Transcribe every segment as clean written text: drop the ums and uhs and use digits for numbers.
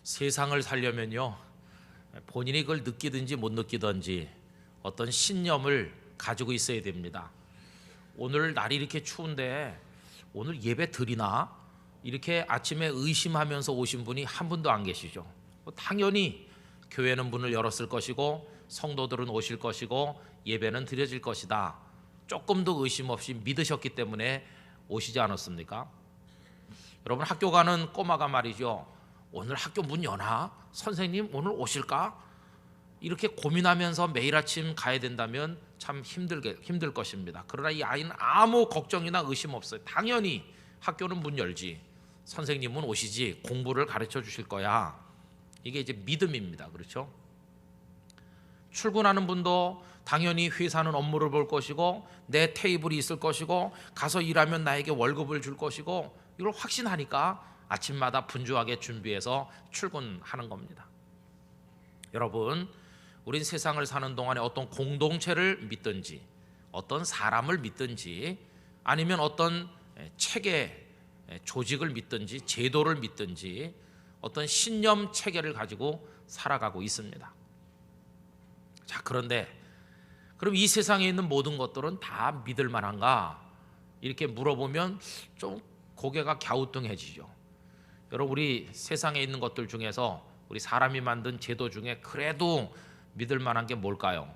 세상을 살려면요, 본인이 그걸 느끼든지 못 느끼든지 어떤 신념을 가지고 있어야 됩니다. 오늘 날이 이렇게 추운데 오늘 예배 드리나? 이렇게 아침에 의심하면서 오신 분이 한 분도 안 계시죠. 당연히 교회는 문을 열었을 것이고 성도들은 오실 것이고 예배는 드려질 것이다. 조금도 의심 없이 믿으셨기 때문에 오시지 않았습니까? 여러분, 학교 가는 꼬마가 말이죠, 오늘 학교 문 여나? 선생님 오늘 오실까? 이렇게 고민하면서 매일 아침 가야 된다면 참 힘들 것입니다. 그러나 이 아이는 아무 걱정이나 의심 없어요. 당연히 학교는 문 열지, 선생님은 오시지, 공부를 가르쳐 주실 거야. 이게 이제 믿음입니다. 그렇죠? 출근하는 분도 당연히 회사는 업무를 볼 것이고 내 테이블이 있을 것이고 가서 일하면 나에게 월급을 줄 것이고 이걸 확신하니까 아침마다 분주하게 준비해서 출근하는 겁니다. 여러분, 우린 세상을 사는 동안에 어떤 공동체를 믿든지 어떤 사람을 믿든지 아니면 어떤 체계, 조직을 믿든지 제도를 믿든지 어떤 신념 체계를 가지고 살아가고 있습니다. 자, 그런데 그럼 이 세상에 있는 모든 것들은 다 믿을 만한가? 이렇게 물어보면 좀 고개가 갸우뚱해지죠. 여러분, 우리 세상에 있는 것들 중에서 우리 사람이 만든 제도 중에 그래도 믿을 만한 게 뭘까요?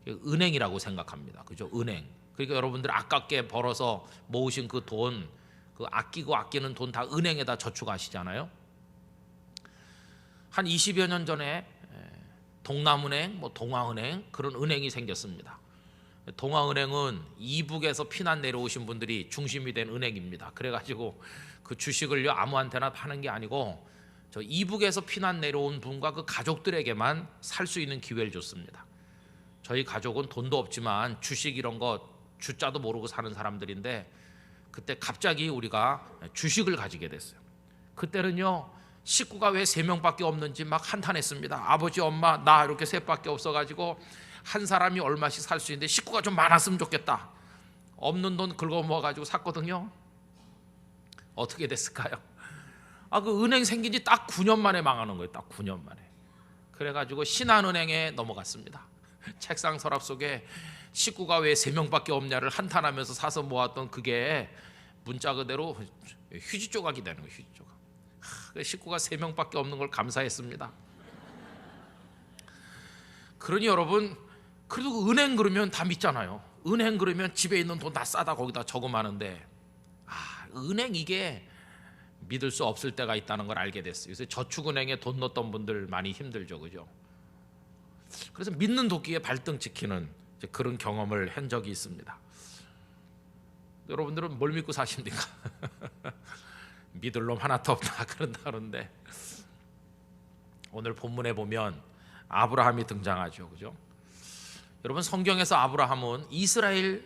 은행이라고 생각합니다. 그죠? 은행. 그러니까 여러분들 아깝게 벌어서 모으신 그 돈, 그 아끼고 아끼는 돈 다 은행에다 저축하시잖아요. 한 20여 년 전에 동남은행, 동아은행, 그런 은행이 생겼습니다. 동아은행은 이북에서 피난 내려오신 분들이 중심이 된 은행입니다. 그래가지고 그 주식을요 아무한테나 파는 게 아니고 저 이북에서 피난 내려온 분과 그 가족들에게만 살 수 있는 기회를 줬습니다. 저희 가족은 돈도 없지만 주식 이런 거 주자도 모르고 사는 사람들인데 그때 갑자기 우리가 주식을 가지게 됐어요. 그때는요 식구가 왜 3명밖에 없는지 막 한탄했습니다. 아버지, 엄마, 나 이렇게 셋밖에 없어가지고 한 사람이 얼마씩 살 수 있는데 식구가 좀 많았으면 좋겠다. 없는 돈 긁어모아가지고 샀거든요. 어떻게 됐을까요? 그 은행 생긴 지 딱 9년 만에 망하는 거예요. 딱 9년 만에. 그래가지고 신한은행에 넘어갔습니다. 책상 서랍 속에 식구가 왜 3명밖에 없냐를 한탄하면서 사서 모았던 그게 문자 그대로 휴지 조각이 되는 거예요. 휴지 조각. 식구가 3명밖에 없는 걸 감사했습니다. 그러니 여러분, 그래도 은행 그러면 다 믿잖아요. 은행 그러면 집에 있는 돈 다 싸다 거기다 저금하는데 은행 이게 믿을 수 없을 때가 있다는 걸 알게 됐어요. 요새 저축은행에 돈 넣었던 분들 많이 힘들죠, 그죠? 그래서 믿는 도끼에 발등 찍히는 그런 경험을 한 적이 있습니다. 여러분들은 뭘 믿고 사십니까? 믿을 놈 하나도 없다 그런다는데 오늘 본문에 보면 아브라함이 등장하죠, 그죠? 여러분, 성경에서 아브라함은 이스라엘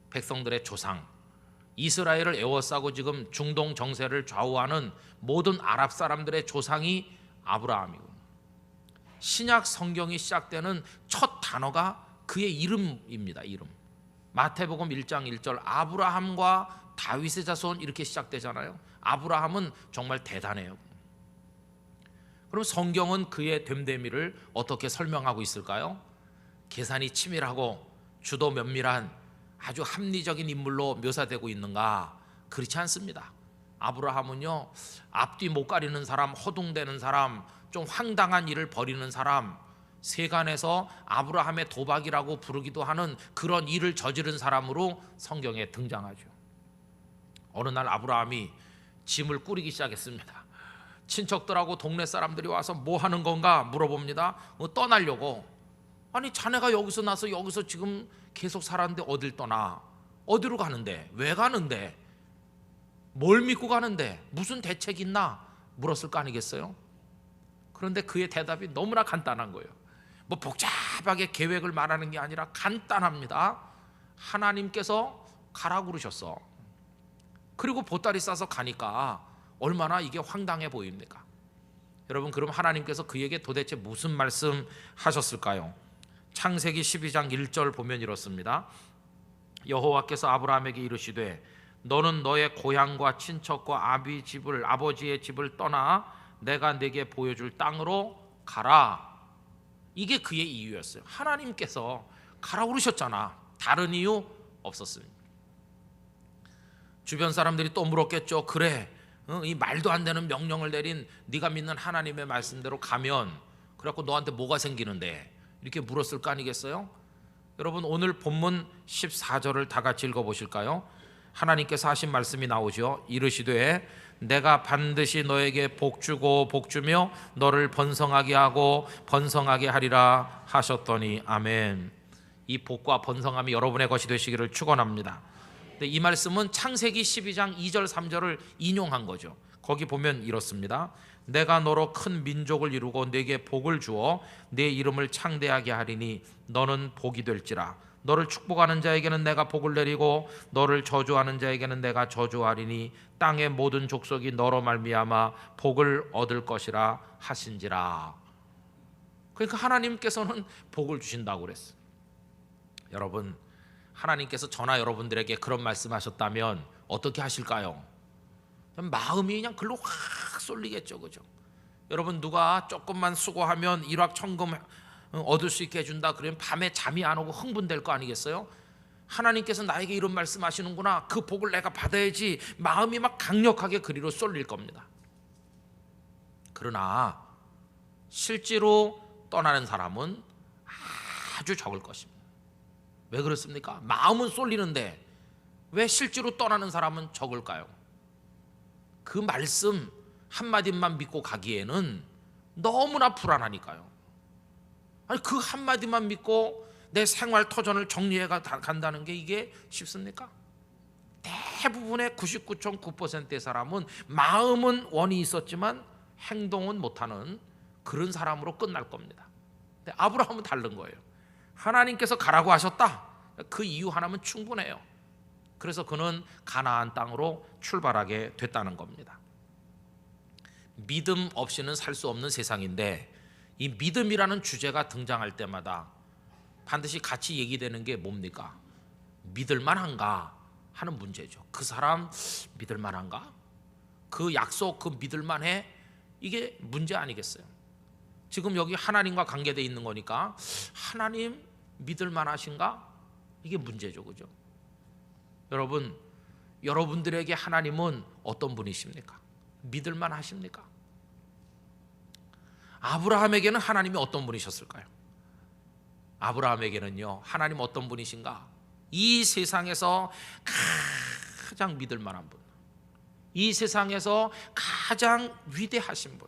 백성들의 조상, 이스라엘을 에워싸고 지금 중동 정세를 좌우하는 모든 아랍 사람들의 조상이 아브라함이고, 신약 성경이 시작되는 첫 단어가 그의 이름입니다. 이름. 마태복음 1장 1절 아브라함과 다윗의 자손 이렇게 시작되잖아요. 아브라함은 정말 대단해요. 그럼 성경은 그의 됨됨이를 어떻게 설명하고 있을까요? 계산이 치밀하고 주도 면밀한 아주 합리적인 인물로 묘사되고 있는가? 그렇지 않습니다. 아브라함은요 앞뒤 못 가리는 사람, 허둥대는 사람, 좀 황당한 일을 벌이는 사람, 세간에서 아브라함의 도박이라고 부르기도 하는 그런 일을 저지른 사람으로 성경에 등장하죠. 어느 날 아브라함이 짐을 꾸리기 시작했습니다. 친척들하고 동네 사람들이 와서 뭐 하는 건가 물어봅니다. 떠나려고. 아니, 자네가 여기서 나서 여기서 지금 계속 살았는데 어딜 떠나? 어디로 가는데? 왜 가는데? 뭘 믿고 가는데? 무슨 대책 있나? 물었을 거 아니겠어요? 그런데 그의 대답이 너무나 간단한 거예요. 뭐 복잡하게 계획을 말하는 게 아니라 간단합니다. 하나님께서 가라고 그러셨어. 그리고 보따리 싸서 가니까 얼마나 이게 황당해 보입니까? 여러분, 그럼 하나님께서 그에게 도대체 무슨 말씀 하셨을까요? 창세기 12장 1절 보면 이렇습니다. 여호와께서 아브라함에게 이르시되 너는 너의 고향과 친척과 아버지의 집을 떠나 내가 내게 보여줄 땅으로 가라. 이게 그의 이유였어요. 하나님께서 가라 그러셨잖아. 다른 이유 없었습니다. 주변 사람들이 또 물었겠죠. 그래, 이 말도 안 되는 명령을 내린 네가 믿는 하나님의 말씀대로 가면 그래갖고 너한테 뭐가 생기는데, 이렇게 물었을 거 아니겠어요? 여러분, 오늘 본문 14절을 다 같이 읽어보실까요? 하나님께서 하신 말씀이 나오죠. 이르시되 내가 반드시 너에게 복주고 복주며 너를 번성하게 하고 번성하게 하리라 하셨더니 아멘. 이 복과 번성함이 여러분의 것이 되시기를 축원합니다. 근데 이 말씀은 창세기 12장 2절 3절을 인용한 거죠. 거기 보면 이렇습니다. 내가 너로 큰 민족을 이루고 네게 복을 주어 네 이름을 창대하게 하리니 너는 복이 될지라. 너를 축복하는 자에게는 내가 복을 내리고 너를 저주하는 자에게는 내가 저주하리니 땅의 모든 족속이 너로 말미암아 복을 얻을 것이라 하신지라. 그러니까 하나님께서는 복을 주신다고 그랬어요. 여러분, 하나님께서 저나 여러분들에게 그런 말씀하셨다면 어떻게 하실까요? 마음이 그냥 글로 확 쏠리겠죠, 그죠? 여러분, 누가 조금만 수고하면 일확천금 얻을 수 있게 해준다 그러면 밤에 잠이 안 오고 흥분될 거 아니겠어요? 하나님께서 나에게 이런 말씀하시는구나, 그 복을 내가 받아야지, 마음이 막 강력하게 그리로 쏠릴 겁니다. 그러나 실제로 떠나는 사람은 아주 적을 것입니다. 왜 그렇습니까? 마음은 쏠리는데 왜 실제로 떠나는 사람은 적을까요? 그 말씀 한마디만 믿고 가기에는 너무나 불안하니까요. 아니, 그 한마디만 믿고 내 생활 터전을 정리해 간다는 게 이게 쉽습니까? 대부분의 99.9%의 사람은 마음은 원이 있었지만 행동은 못하는 그런 사람으로 끝날 겁니다. 근데 아브라함은 다른 거예요. 하나님께서 가라고 하셨다. 그 이유 하나면 충분해요. 그래서 그는 가나안 땅으로 출발하게 됐다는 겁니다. 믿음 없이는 살 수 없는 세상인데, 이 믿음이라는 주제가 등장할 때마다 반드시 같이 얘기되는 게 뭡니까? 믿을 만한가 하는 문제죠. 그 사람 믿을 만한가? 그 약속 그 믿을 만해? 이게 문제 아니겠어요? 지금 여기 하나님과 관계되어 있는 거니까 하나님 믿을 만하신가? 이게 문제죠, 그죠? 여러분, 여러분들에게 하나님은 어떤 분이십니까? 믿을 만하십니까? 아브라함에게는 하나님이 어떤 분이셨을까요? 아브라함에게는요, 하나님 어떤 분이신가? 이 세상에서 가장 믿을 만한 분, 이 세상에서 가장 위대하신 분,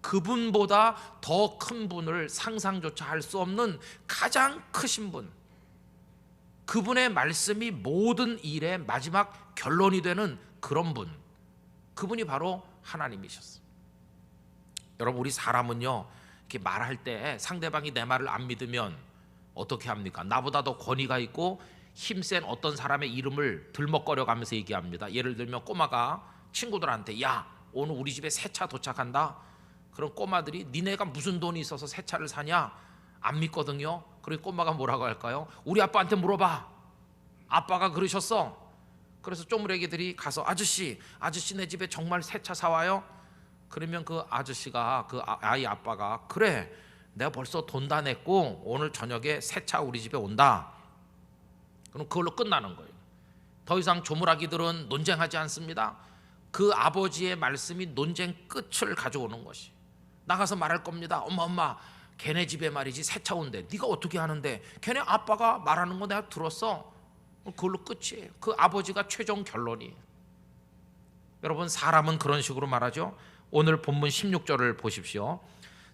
그분보다 더 큰 분을 상상조차 할 수 없는 가장 크신 분, 그분의 말씀이 모든 일의 마지막 결론이 되는 그런 분, 그분이 바로 하나님이셨어요. 여러분, 우리 사람은요, 이렇게 말할 때 상대방이 내 말을 안 믿으면 어떻게 합니까? 나보다 더 권위가 있고 힘센 어떤 사람의 이름을 들먹거려가면서 얘기합니다. 예를 들면 꼬마가 친구들한테, 야, 오늘 우리 집에 새 차 도착한다. 그럼 꼬마들이 니네가 무슨 돈이 있어서 새 차를 사냐? 안 믿거든요. 그리고 꼬마가 뭐라고 할까요? 우리 아빠한테 물어봐. 아빠가 그러셨어. 그래서 쪼무레기들이 가서, 아저씨 내 집에 정말 새 차 사와요? 그러면 그 아저씨가, 그 아이 아빠가, 그래, 내가 벌써 돈 다 냈고 오늘 저녁에 새 차 우리 집에 온다. 그럼 그걸로 끝나는 거예요. 더 이상 조무라기들은 논쟁하지 않습니다. 그 아버지의 말씀이 논쟁 끝을 가져오는 것이, 나가서 말할 겁니다. 엄마 걔네 집에 말이지 새 차 온대. 네가 어떻게 하는데? 걔네 아빠가 말하는 거 내가 들었어. 그걸로 끝이에요. 그 아버지가 최종 결론이에요. 여러분, 사람은 그런 식으로 말하죠. 오늘 본문 16절을 보십시오.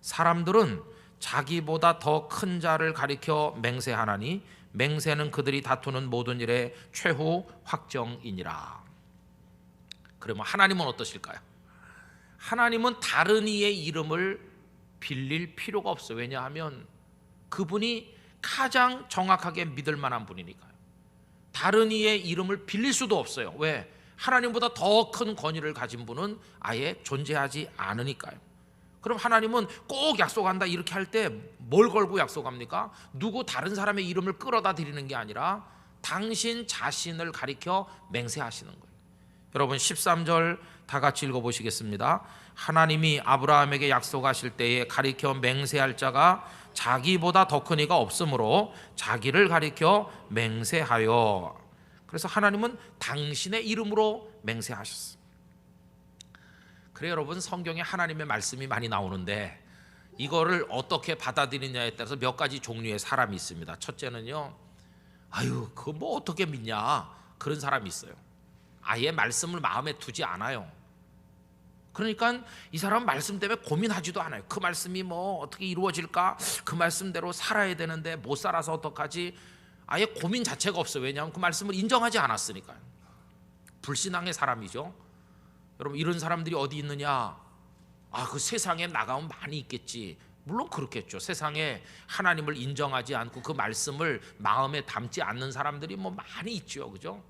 사람들은 자기보다 더 큰 자를 가리켜 맹세하나니 맹세는 그들이 다투는 모든 일의 최후 확정이니라. 그러면 하나님은 어떠실까요? 하나님은 다른 이의 이름을 빌릴 필요가 없어요. 왜냐하면 그분이 가장 정확하게 믿을 만한 분이니까요. 다른 이의 이름을 빌릴 수도 없어요. 왜? 하나님보다 더 큰 권위를 가진 분은 아예 존재하지 않으니까요. 그럼 하나님은 꼭 약속한다 이렇게 할 때 뭘 걸고 약속합니까? 누구 다른 사람의 이름을 끌어다 드리는 게 아니라 당신 자신을 가리켜 맹세하시는 거예요. 여러분, 13절 다 같이 읽어보시겠습니다. 하나님이 아브라함에게 약속하실 때에 가리켜 맹세할 자가 자기보다 더 큰 이가 없으므로 자기를 가리켜 맹세하여. 그래서 하나님은 당신의 이름으로 맹세하셨어요. 그래 여러분, 성경에 하나님의 말씀이 많이 나오는데 이거를 어떻게 받아들이냐에 따라서 몇 가지 종류의 사람이 있습니다. 첫째는요, 아유 그거 뭐 어떻게 믿냐, 그런 사람이 있어요. 아예 말씀을 마음에 두지 않아요. 그러니까 이 사람은 말씀 때문에 고민하지도 않아요. 그 말씀이 뭐 어떻게 이루어질까, 그 말씀대로 살아야 되는데 못 살아서 어떡하지, 아예 고민 자체가 없어요. 왜냐하면 그 말씀을 인정하지 않았으니까요. 불신앙의 사람이죠. 여러분, 이런 사람들이 어디 있느냐? 그 세상에 나가면 많이 있겠지. 물론 그렇겠죠. 세상에 하나님을 인정하지 않고 그 말씀을 마음에 담지 않는 사람들이 뭐 많이 있죠, 그죠?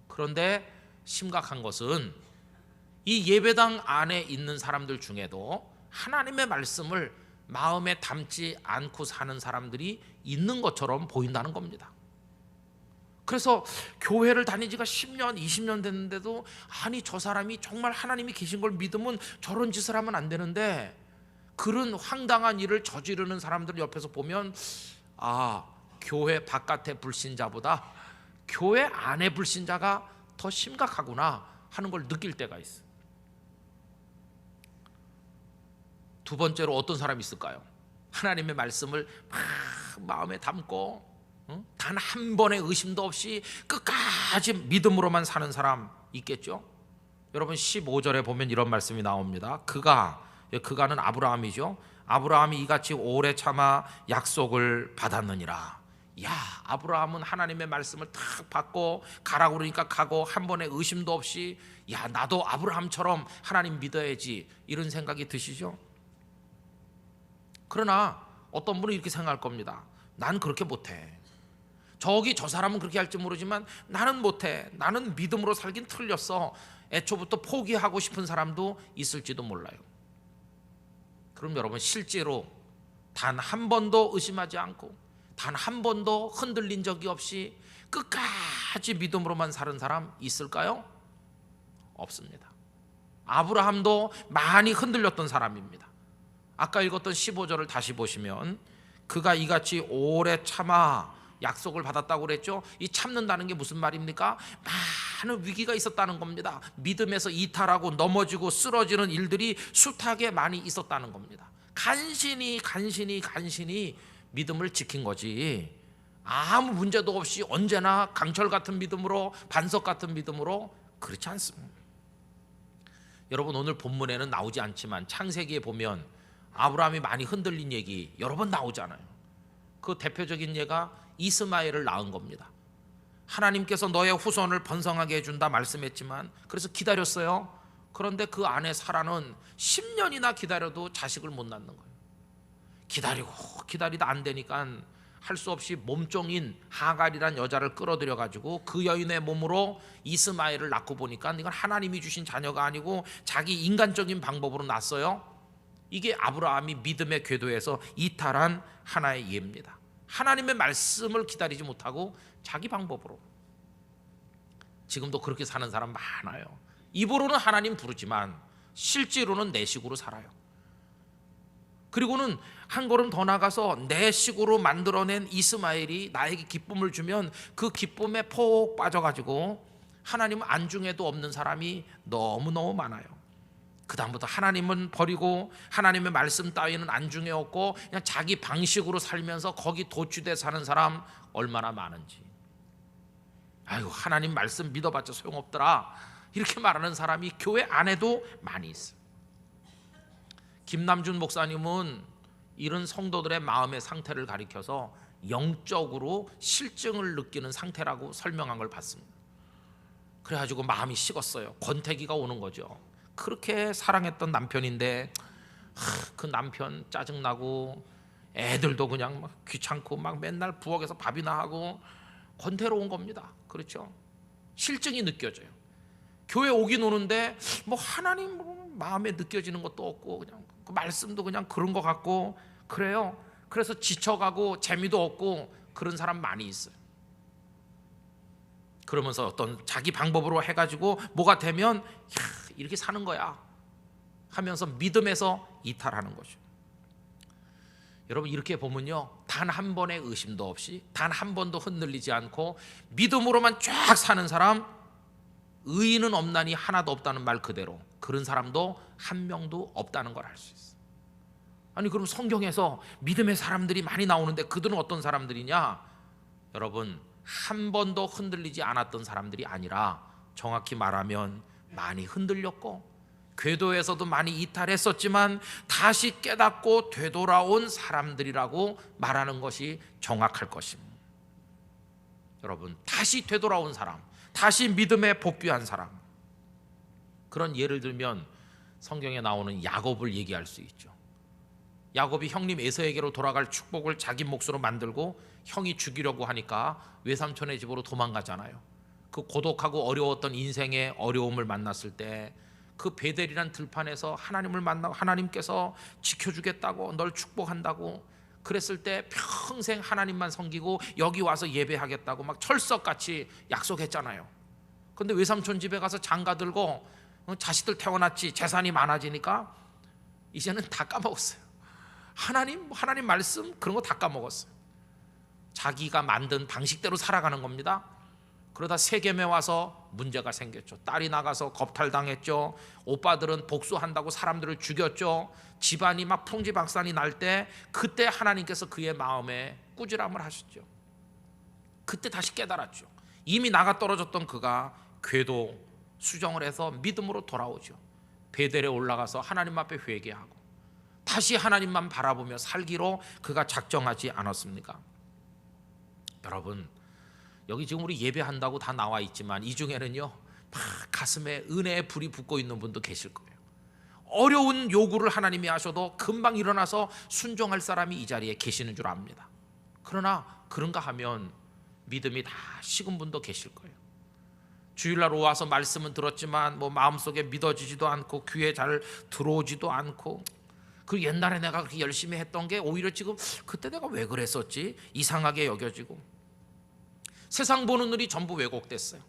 그런데 심각한 것은 이 예배당 안에 있는 사람들 중에도 하나님의 말씀을 마음에 담지 않고 사는 사람들이 있는 것처럼 보인다는 겁니다. 그래서 교회를 다닌 지가 10년, 20년 됐는데도 아니 저 사람이 정말 하나님이 계신 걸 믿으면 저런 짓을 하면 안 되는데, 그런 황당한 일을 저지르는 사람들 옆에서 보면 교회 바깥의 불신자보다 교회 안의 불신자가 더 심각하구나 하는 걸 느낄 때가 있어요. 두 번째로 어떤 사람이 있을까요? 하나님의 말씀을 막 마음에 담고 단 한 번의 의심도 없이 끝까지 믿음으로만 사는 사람 있겠죠? 여러분 15절에 보면 이런 말씀이 나옵니다. 그가는 아브라함이죠. 아브라함이 이같이 오래 참아 약속을 받았느니라. 아브라함은 하나님의 말씀을 탁 받고 가라고 그러니까 가고 한 번의 의심도 없이 나도 아브라함처럼 하나님 믿어야지, 이런 생각이 드시죠? 그러나 어떤 분은 이렇게 생각할 겁니다. 난 그렇게 못해. 저 사람은 그렇게 할지 모르지만 나는 못해. 나는 믿음으로 살긴 틀렸어. 애초부터 포기하고 싶은 사람도 있을지도 몰라요. 그럼 여러분, 실제로 단 한 번도 의심하지 않고 단 한 번도 흔들린 적이 없이 끝까지 믿음으로만 사는 사람 있을까요? 없습니다. 아브라함도 많이 흔들렸던 사람입니다. 아까 읽었던 15절을 다시 보시면 그가 이같이 오래 참아 약속을 받았다고 그랬죠. 이 참는다는 게 무슨 말입니까? 많은 위기가 있었다는 겁니다. 믿음에서 이탈하고 넘어지고 쓰러지는 일들이 숱하게 많이 있었다는 겁니다. 간신히 믿음을 지킨 거지, 아무 문제도 없이 언제나 강철 같은 믿음으로, 반석 같은 믿음으로 그렇지 않습니다. 여러분, 오늘 본문에는 나오지 않지만 창세기에 보면 아브라함이 많이 흔들린 얘기 여러 번 나오잖아요. 그 대표적인 예가 이스마엘을 낳은 겁니다. 하나님께서 너의 후손을 번성하게 해준다 말씀했지만 그래서 기다렸어요. 그런데 그 아내 사라는 10년이나 기다려도 자식을 못 낳는 거예요. 기다리다 안 되니까 할 수 없이 몸종인 하갈이란 여자를 끌어들여 가지고 그 여인의 몸으로 이스마엘을 낳고 보니까 이건 하나님이 주신 자녀가 아니고 자기 인간적인 방법으로 낳았어요. 이게 아브라함이 믿음의 궤도에서 이탈한 하나의 예입니다. 하나님의 말씀을 기다리지 못하고 자기 방법으로. 지금도 그렇게 사는 사람 많아요. 입으로는 하나님 부르지만 실제로는 내 식으로 살아요. 그리고는 한 걸음 더 나가서 내 식으로 만들어낸 이스마엘이 나에게 기쁨을 주면 그 기쁨에 폭 빠져가지고 하나님은 안중에도 없는 사람이 너무너무 많아요. 그 다음부터 하나님은 버리고 하나님의 말씀 따위는 안중에 없고 그냥 자기 방식으로 살면서 거기 도취돼 사는 사람 얼마나 많은지. 아이고, 하나님 말씀 믿어봤자 소용없더라, 이렇게 말하는 사람이 교회 안에도 많이 있어요. 김남준 목사님은 이런 성도들의 마음의 상태를 가리켜서 영적으로 실증을 느끼는 상태라고 설명한 걸 봤습니다. 그래가지고 마음이 식었어요. 권태기가 오는 거죠. 그렇게 사랑했던 남편인데 그 남편 짜증나고 애들도 그냥 막 귀찮고 막 맨날 부엌에서 밥이나 하고 권태로운 겁니다. 그렇죠? 실증이 느껴져요. 교회 오긴 오는데 뭐 하나님 마음에 느껴지는 것도 없고 그냥 그 말씀도 그냥 그런 것 같고 그래요. 그래서 지쳐가고 재미도 없고 그런 사람 많이 있어요. 그러면서 어떤 자기 방법으로 해가지고 뭐가 되면 이렇게 사는 거야 하면서 믿음에서 이탈하는 거죠. 여러분 이렇게 보면요, 단 한 번의 의심도 없이 단 한 번도 흔들리지 않고 믿음으로만 쫙 사는 사람, 의인은 없나니 하나도 없다는 말 그대로 그런 사람도 한 명도 없다는 걸 알 수 있어요. 아니 그럼 성경에서 믿음의 사람들이 많이 나오는데 그들은 어떤 사람들이냐? 여러분 한 번도 흔들리지 않았던 사람들이 아니라 정확히 말하면 많이 흔들렸고 궤도에서도 많이 이탈했었지만 다시 깨닫고 되돌아온 사람들이라고 말하는 것이 정확할 것입니다. 여러분 다시 되돌아온 사람, 다시 믿음에 복귀한 사람, 그런 예를 들면 성경에 나오는 야곱을 얘기할 수 있죠. 야곱이 형님 에서에게로 돌아갈 축복을 자기 몫으로 만들고 형이 죽이려고 하니까 외삼촌의 집으로 도망가잖아요. 그 고독하고 어려웠던 인생의 어려움을 만났을 때 그 베델이란 들판에서 하나님을 만나고 하나님께서 지켜주겠다고 널 축복한다고 그랬을 때 평생 하나님만 섬기고 여기 와서 예배하겠다고 막 철석같이 약속했잖아요. 근데 외삼촌 집에 가서 장가 들고 자식들 태어났지 재산이 많아지니까 이제는 다 까먹었어요. 하나님 말씀 그런 거 다 까먹었어요. 자기가 만든 방식대로 살아가는 겁니다. 그러다 세겜에 와서 문제가 생겼죠. 딸이 나가서 겁탈당했죠. 오빠들은 복수한다고 사람들을 죽였죠. 집안이 막 풍지박산이 날 때 그때 하나님께서 그의 마음에 꾸지람을 하셨죠. 그때 다시 깨달았죠. 이미 나가 떨어졌던 그가 궤도 수정을 해서 믿음으로 돌아오죠. 베델에 올라가서 하나님 앞에 회개하고 다시 하나님만 바라보며 살기로 그가 작정하지 않았습니까? 여러분 여기 지금 우리 예배한다고 다 나와 있지만 이 중에는요 막 가슴에 은혜의 불이 붙고 있는 분도 계실 거예요. 어려운 요구를 하나님이 하셔도 금방 일어나서 순종할 사람이 이 자리에 계시는 줄 압니다. 그러나 그런가 하면 믿음이 다 식은 분도 계실 거예요. 주일날 와서 말씀은 들었지만 뭐 마음속에 믿어지지도 않고 귀에 잘 들어오지도 않고 그 옛날에 내가 그렇게 열심히 했던 게 오히려 지금 그때 내가 왜 그랬었지 이상하게 여겨지고 세상 보는 눈이 전부 왜곡됐어요.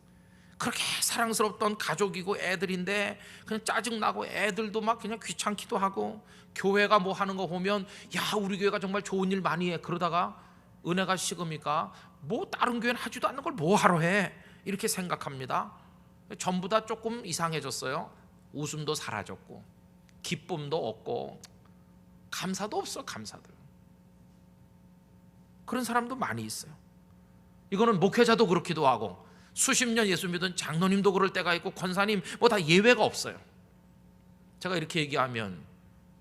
그렇게 사랑스럽던 가족이고 애들인데 그냥 짜증나고 애들도 막 그냥 귀찮기도 하고 교회가 뭐 하는 거 보면 야 우리 교회가 정말 좋은 일 많이 해. 그러다가 은혜가 식으니까 뭐 다른 교회는 하지도 않는 걸 뭐 하러 해 이렇게 생각합니다. 전부 다 조금 이상해졌어요. 웃음도 사라졌고 기쁨도 없고 감사도 없어. 감사들 그런 사람도 많이 있어요. 이거는 목회자도 그렇기도 하고 수십 년 예수 믿은 장로님도 그럴 때가 있고 권사님 뭐 다 예외가 없어요. 제가 이렇게 얘기하면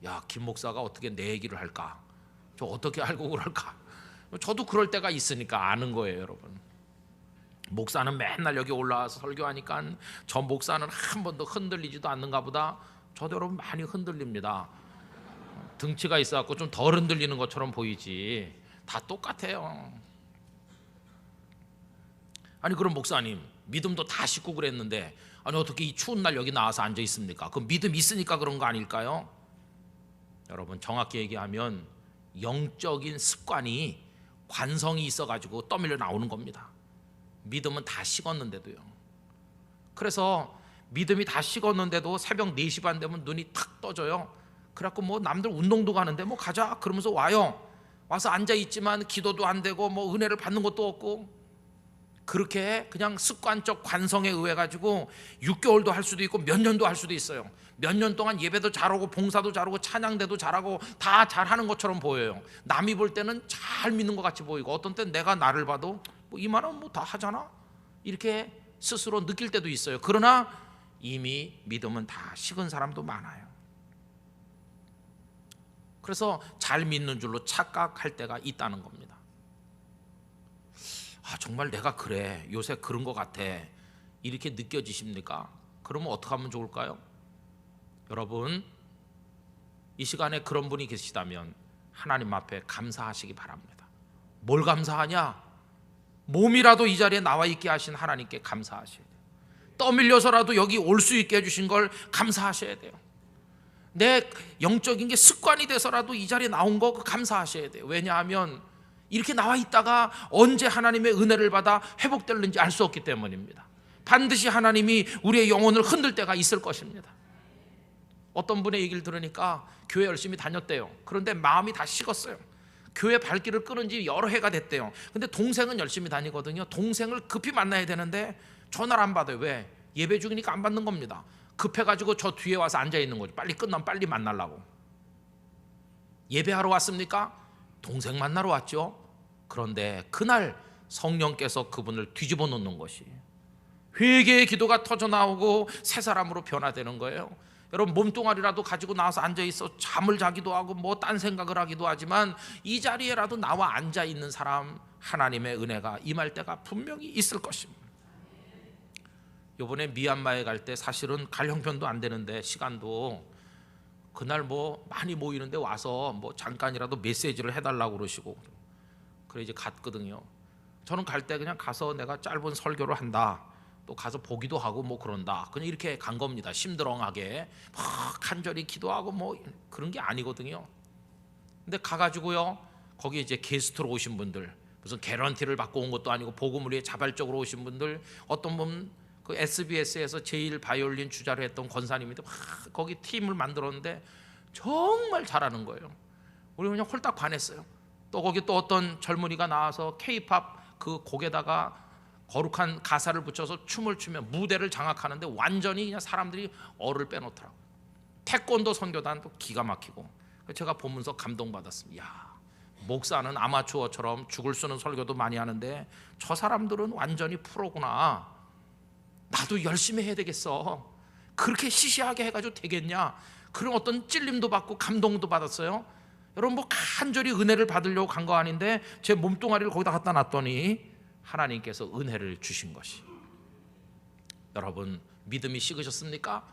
야 김 목사가 어떻게 내 얘기를 할까? 저 어떻게 알고 그럴까? 저도 그럴 때가 있으니까 아는 거예요. 여러분 목사는 맨날 여기 올라와서 설교하니까 저 목사는 한 번도 흔들리지도 않는가 보다. 저도 여러분 많이 흔들립니다. 등치가 있어갖고 좀 덜 흔들리는 것처럼 보이지 다 똑같아요. 아니 그럼 목사님 믿음도 다 식고 그랬는데 아니 어떻게 이 추운 날 여기 나와서 앉아 있습니까? 그 믿음 있으니까 그런 거 아닐까요? 여러분 정확히 얘기하면 영적인 습관이 관성이 있어가지고 떠밀려 나오는 겁니다. 믿음은 다 식었는데도요. 그래서 믿음이 다 식었는데도 새벽 4시 반 되면 눈이 탁 떠져요. 그래갖고 뭐 남들 운동도 가는데 뭐 가자 그러면서 와요. 와서 앉아 있지만 기도도 안 되고 뭐 은혜를 받는 것도 없고 그렇게 그냥 습관적 관성에 의해 가지고 6개월도 할 수도 있고 몇 년도 할 수도 있어요. 몇 년 동안 예배도 잘하고 봉사도 잘하고 찬양대도 잘하고 다 잘하는 것처럼 보여요. 남이 볼 때는 잘 믿는 것 같이 보이고 어떤 때는 내가 나를 봐도 뭐 이만하면 뭐 다 하잖아 이렇게 스스로 느낄 때도 있어요. 그러나 이미 믿음은 다 식은 사람도 많아요. 그래서 잘 믿는 줄로 착각할 때가 있다는 겁니다. 아 정말 내가 그래 요새 그런 것 같아 이렇게 느껴지십니까? 그러면 어떻게 하면 좋을까요? 여러분 이 시간에 그런 분이 계시다면 하나님 앞에 감사하시기 바랍니다. 뭘 감사하냐? 몸이라도 이 자리에 나와 있게 하신 하나님께 감사하셔야 돼요. 떠밀려서라도 여기 올 수 있게 해주신 걸 감사하셔야 돼요. 내 영적인 게 습관이 돼서라도 이 자리에 나온 거 감사하셔야 돼요. 왜냐하면 이렇게 나와 있다가 언제 하나님의 은혜를 받아 회복될는지 알 수 없기 때문입니다. 반드시 하나님이 우리의 영혼을 흔들 때가 있을 것입니다. 어떤 분의 얘기를 들으니까 교회 열심히 다녔대요. 그런데 마음이 다 식었어요. 교회 발길을 끊은 지 여러 해가 됐대요. 근데 동생은 열심히 다니거든요. 동생을 급히 만나야 되는데 전화를 안 받아요. 왜? 예배 중이니까 안 받는 겁니다. 급해가지고 저 뒤에 와서 앉아있는 거죠. 빨리 끝나면 빨리 만나려고. 예배하러 왔습니까? 동생 만나러 왔죠. 그런데 그날 성령께서 그분을 뒤집어 놓는 것이 회개의 기도가 터져나오고 새 사람으로 변화되는 거예요. 여러분, 몸뚱아리라도 가지고 나와서 앉아있어 잠을 자기도 하고 뭐 딴 생각을 하기도 하지만 이 자리에라도 나와 앉아있는 사람, 하나님의 은혜가 임할 때가 분명히 있을 것입니다. 이번에 미얀마에 갈 때 사실은 갈 형편도 안 되는데 시간도 그날 뭐 많이 모이는데 와서 뭐 잠깐이라도 메시지를 해달라고 그러시고 그래 이제 갔거든요. 저는 갈 때 그냥 가서 내가 짧은 설교를 한다, 또 가서 보기도 하고 뭐 그런다, 그냥 이렇게 간 겁니다. 심드렁하게 막 간절히 기도하고 뭐 그런 게 아니거든요. 근데 가가지고요, 거기 이제 게스트로 오신 분들, 무슨 개런티를 받고 온 것도 아니고 복음을 위해 자발적으로 오신 분들, 어떤 분 그 SBS에서 제일 바이올린 주자를 했던 권사님인데 막 거기 팀을 만들었는데 정말 잘하는 거예요. 우리 그냥 홀딱 반했어요. 또 거기 또 어떤 젊은이가 나와서 K-팝 그 곡에다가 거룩한 가사를 붙여서 춤을 추며 무대를 장악하는데 완전히 그냥 사람들이 얼을 빼놓더라고요. 태권도 선교단도 기가 막히고 제가 보면서 감동받았습니다. 야, 목사는 아마추어처럼 죽을 쓰는 설교도 많이 하는데 저 사람들은 완전히 프로구나. 나도 열심히 해야 되겠어. 그렇게 시시하게 해가지고 되겠냐. 그런 어떤 찔림도 받고 감동도 받았어요. 여러분, 뭐 간절히 은혜를 받으려고 간 거 아닌데 제 몸뚱아리를 거기다 갖다 놨더니 하나님께서 은혜를 주신 것이. 여러분, 믿음이 식으셨습니까?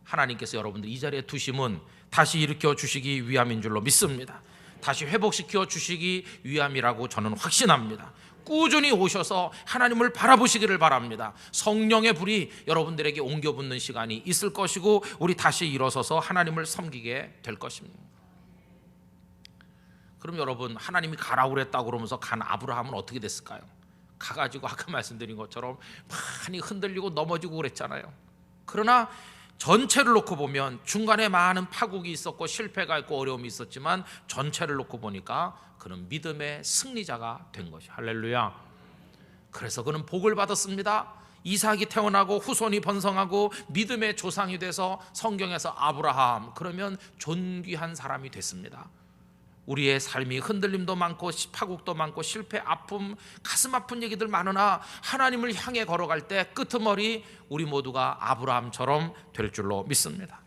하나님께서 여러분들 이 자리에 두심은 다시 일으켜 주시기 위함인 줄로 믿습니다. 다시 회복시켜 주시기 위함이라고 저는 확신합니다. 꾸준히 오셔서 하나님을 바라보시기를 바랍니다. 성령의 불이 여러분들에게 옮겨붙는 시간이 있을 것이고 우리 다시 일어서서 하나님을 섬기게 될 것입니다. 그럼 여러분, 하나님이 가라고 그랬다고 그러면서 간 아브라함은 어떻게 됐을까요? 가가지고 아까 말씀드린 것처럼 많이 흔들리고 넘어지고 그랬잖아요. 그러나 전체를 놓고 보면 중간에 많은 파국이 있었고 실패가 있고 어려움이 있었지만 전체를 놓고 보니까 그는 믿음의 승리자가 된 것이. 할렐루야. 그래서 그는 복을 받았습니다. 이삭이 태어나고 후손이 번성하고 믿음의 조상이 돼서 성경에서 아브라함 그러면 존귀한 사람이 됐습니다. 우리의 삶이 흔들림도 많고 파국도 많고 실패, 아픔, 가슴 아픈 얘기들 많으나 하나님을 향해 걸어갈 때 끄트머리 우리 모두가 아브라함처럼 될 줄로 믿습니다.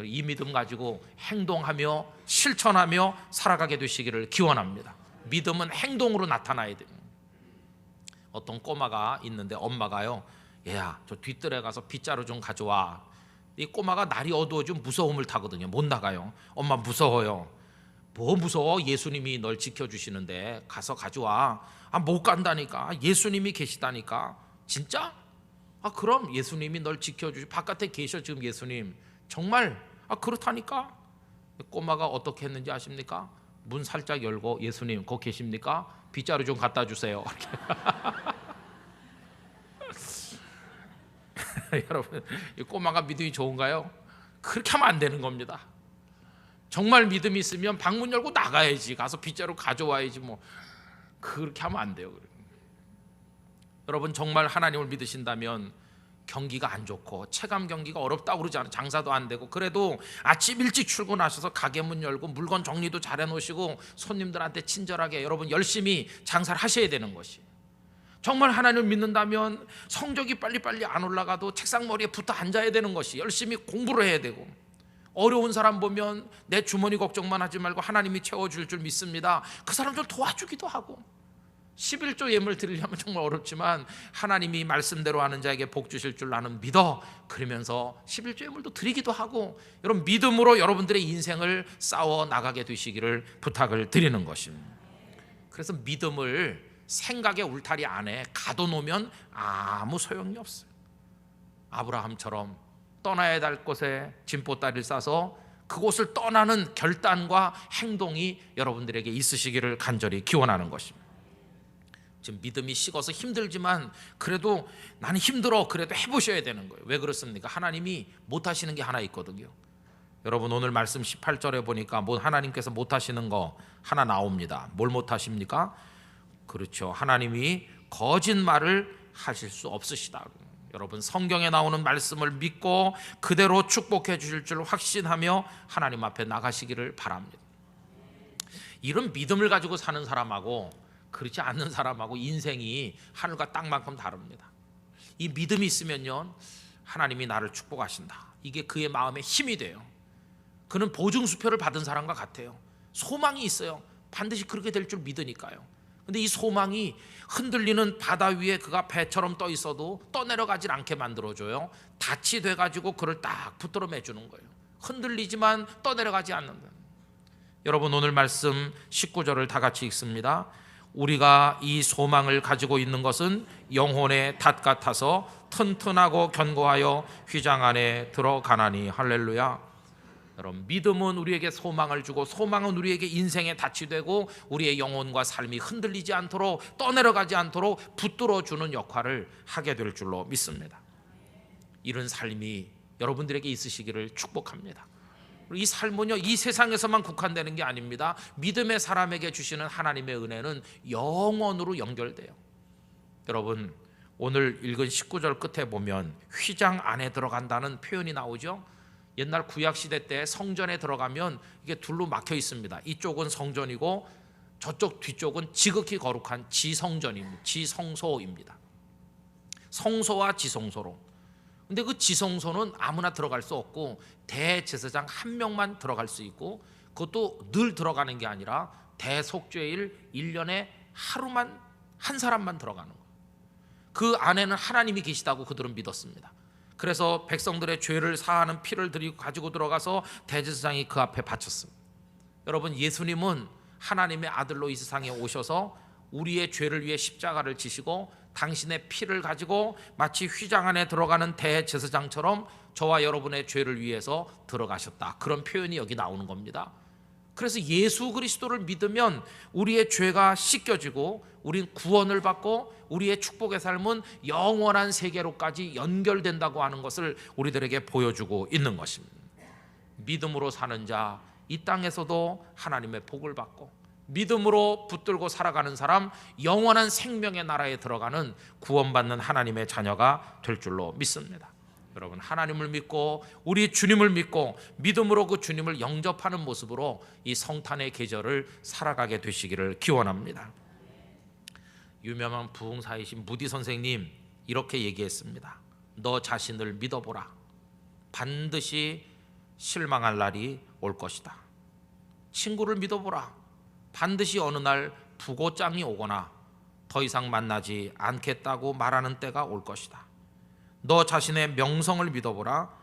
이 믿음 가지고 행동하며 실천하며 살아가게 되시기를 기원합니다. 믿음은 행동으로 나타나야 돼요. 어떤 꼬마가 있는데 엄마가요, 얘야 저 뒷뜰에 가서 빗자루 좀 가져와. 이 꼬마가 날이 어두워지면 무서움을 타거든요. 못 나가요. 엄마 무서워요. 뭐 무서워? 예수님이 널 지켜주시는데 가서 가져와. 못 간다니까. 예수님이 계시다니까. 진짜? 그럼 예수님이 널 지켜주시. 바깥에 계셔 지금 예수님. 정말? 그렇다니까. 꼬마가 어떻게 했는지 아십니까? 문 살짝 열고 예수님 거기 계십니까? 빗자루 좀 갖다 주세요. 여러분, 이 꼬마가 믿음이 좋은가요? 그렇게 하면 안 되는 겁니다. 정말 믿음이 있으면 방문 열고 나가야지. 가서 빗자루 가져와야지. 뭐 그렇게 하면 안 돼요. 여러분, 정말 하나님을 믿으신다면 경기가 안 좋고 체감 경기가 어렵다고 그러지 않아요. 장사도 안 되고 그래도 아침 일찍 출근하셔서 가게 문 열고 물건 정리도 잘 해놓으시고 손님들한테 친절하게 여러분 열심히 장사를 하셔야 되는 것이. 정말 하나님을 믿는다면 성적이 빨리빨리 안 올라가도 책상 머리에 붙어 앉아야 되는 것이. 열심히 공부를 해야 되고 어려운 사람 보면 내 주머니 걱정만 하지 말고 하나님이 채워줄 줄 믿습니다. 그 사람 좀 도와주기도 하고. 11조 예물 드리려면 정말 어렵지만 하나님이 말씀대로 하는 자에게 복 주실 줄 나는 믿어. 그러면서 11조 예물도 드리기도 하고 여러분 믿음으로 여러분들의 인생을 싸워 나가게 되시기를 부탁을 드리는 것입니다. 그래서 믿음을 생각의 울타리 안에 가둬놓으면 아무 소용이 없어요. 아브라함처럼 떠나야 할 곳에 진보다리를 싸서 그곳을 떠나는 결단과 행동이 여러분들에게 있으시기를 간절히 기원하는 것입니다. 지금 믿음이 식어서 힘들지만 그래도 나는 힘들어 그래도 해보셔야 되는 거예요. 왜 그렇습니까? 하나님이 못하시는 게 하나 있거든요. 여러분 오늘 말씀 18절에 보니까 뭐 하나님께서 못하시는 거 하나 나옵니다. 뭘 못하십니까? 그렇죠. 하나님이 거짓말을 하실 수 없으시다. 여러분 성경에 나오는 말씀을 믿고 그대로 축복해 주실 줄 확신하며 하나님 앞에 나가시기를 바랍니다. 이런 믿음을 가지고 사는 사람하고 그렇지 않는 사람하고 인생이 하늘과 땅만큼 다릅니다. 이 믿음이 있으면요 하나님이 나를 축복하신다. 이게 그의 마음에 힘이 돼요. 그는 보증수표를 받은 사람과 같아요. 소망이 있어요. 반드시 그렇게 될 줄 믿으니까요. 근데 이 소망이 흔들리는 바다 위에 그가 배처럼 떠 있어도 떠내려가질 않게 만들어줘요. 닻이 돼가지고 그를 딱 붙들어 매주는 거예요. 흔들리지만 떠내려가지 않는다. 여러분 오늘 말씀 19절을 다 같이 읽습니다. 우리가 이 소망을 가지고 있는 것은 영혼의 닷 같아서 튼튼하고 견고하여 휘장 안에 들어가나니. 할렐루야. 여러분 믿음은 우리에게 소망을 주고 소망은 우리에게 인생의 닻이 되고 우리의 영혼과 삶이 흔들리지 않도록 떠내려가지 않도록 붙들어주는 역할을 하게 될 줄로 믿습니다. 이런 삶이 여러분들에게 있으시기를 축복합니다. 이 삶은요 이 세상에서만 국한되는 게 아닙니다. 믿음의 사람에게 주시는 하나님의 은혜는 영원으로 연결돼요. 여러분 오늘 읽은 19절 끝에 보면 휘장 안에 들어간다는 표현이 나오죠. 옛날 구약시대 때 성전에 들어가면 이게 둘로 막혀 있습니다. 이쪽은 성전이고 저쪽 뒤쪽은 지극히 거룩한 지성전입니다. 지성소입니다. 성소와 지성소로. 근데 그 지성소는 아무나 들어갈 수 없고 대제사장 한 명만 들어갈 수 있고 그것도 늘 들어가는 게 아니라 대속죄일 1년에 하루만 한 사람만 들어가는 거예요. 그 안에는 하나님이 계시다고 그들은 믿었습니다. 그래서 백성들의 죄를 사하는 피를 가지고 들어가서 대제사장이 그 앞에 바쳤습니다. 여러분 예수님은 하나님의 아들로 이 세상에 오셔서 우리의 죄를 위해 십자가를 지시고 당신의 피를 가지고 마치 휘장 안에 들어가는 대제사장처럼 저와 여러분의 죄를 위해서 들어가셨다. 그런 표현이 여기 나오는 겁니다. 그래서 예수 그리스도를 믿으면 우리의 죄가 씻겨지고 우린 구원을 받고 우리의 축복의 삶은 영원한 세계로까지 연결된다고 하는 것을 우리들에게 보여주고 있는 것입니다. 믿음으로 사는 자, 이 땅에서도 하나님의 복을 받고 믿음으로 붙들고 살아가는 사람, 영원한 생명의 나라에 들어가는 구원받는 하나님의 자녀가 될 줄로 믿습니다. 여러분 하나님을 믿고 우리 주님을 믿고 믿음으로 그 주님을 영접하는 모습으로 이 성탄의 계절을 살아가게 되시기를 기원합니다. 유명한 부흥사이신 무디 선생님 이렇게 얘기했습니다. 너 자신을 믿어보라. 반드시 실망할 날이 올 것이다. 친구를 믿어보라. 반드시 어느 날 부고장이 오거나 더 이상 만나지 않겠다고 말하는 때가 올 것이다. 너 자신의 명성을 믿어보라.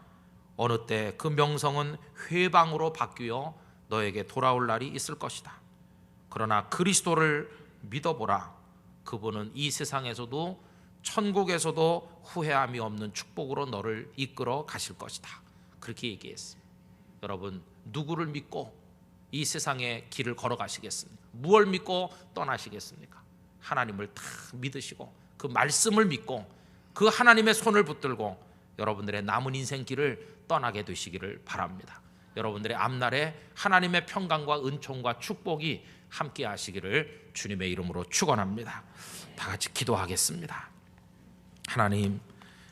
어느 때 그 명성은 회방으로 바뀌어 너에게 돌아올 날이 있을 것이다. 그러나 그리스도를 믿어보라. 그분은 이 세상에서도 천국에서도 후회함이 없는 축복으로 너를 이끌어 가실 것이다. 그렇게 얘기했습니다. 여러분 누구를 믿고 이 세상의 길을 걸어가시겠습니까? 무엇을 믿고 떠나시겠습니까? 하나님을 다 믿으시고 그 말씀을 믿고 그 하나님의 손을 붙들고 여러분들의 남은 인생 길을 떠나게 되시기를 바랍니다. 여러분들의 앞날에 하나님의 평강과 은총과 축복이 함께 하시기를 주님의 이름으로 축원합니다. 다 같이 기도하겠습니다. 하나님,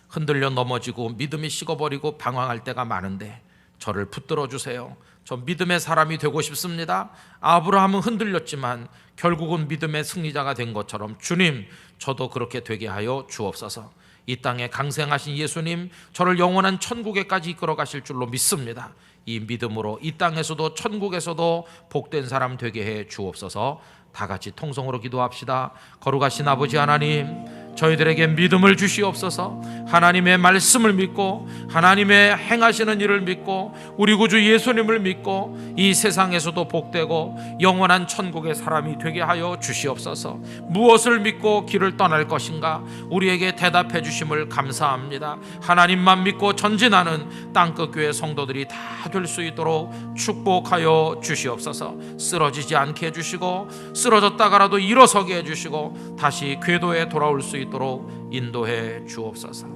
흔들려 넘어지고 믿음이 식어버리고 방황할 때가 많은데 저를 붙들어 주세요. 저 믿음의 사람이 되고 싶습니다. 아브라함은 흔들렸지만 결국은 믿음의 승리자가 된 것처럼 주님, 저도 그렇게 되게 하여 주옵소서. 이 땅에 강생하신 예수님, 저를 영원한 천국에까지 이끌어 가실 줄로 믿습니다. 이 믿음으로 이 땅에서도 천국에서도 복된 사람 되게 해 주옵소서. 다 같이 통성으로 기도합시다. 거룩하신 아버지 하나님, 저희들에게 믿음을 주시옵소서. 하나님의 말씀을 믿고 하나님의 행하시는 일을 믿고 우리 구주 예수님을 믿고 이 세상에서도 복되고 영원한 천국의 사람이 되게 하여 주시옵소서. 무엇을 믿고 길을 떠날 것인가 우리에게 대답해 주심을 감사합니다. 하나님만 믿고 전진하는 땅끝 교회 성도들이 다 될 수 있도록 축복하여 주시옵소서. 쓰러지지 않게 해주시고 쓰러졌다가라도 일어서게 해주시고 다시 궤도에 돌아올 수 있도록 인도해 주옵소서.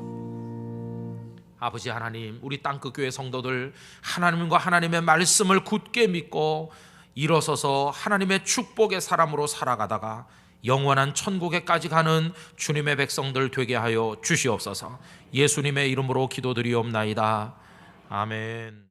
아버지 하나님, 우리 땅끝 교회 성도들 하나님과 하나님의 말씀을 굳게 믿고 일어서서 하나님의 축복의 사람으로 살아가다가 영원한 천국에까지 가는 주님의 백성들 되게 하여 주시옵소서. 예수님의 이름으로 기도드리옵나이다. 아멘.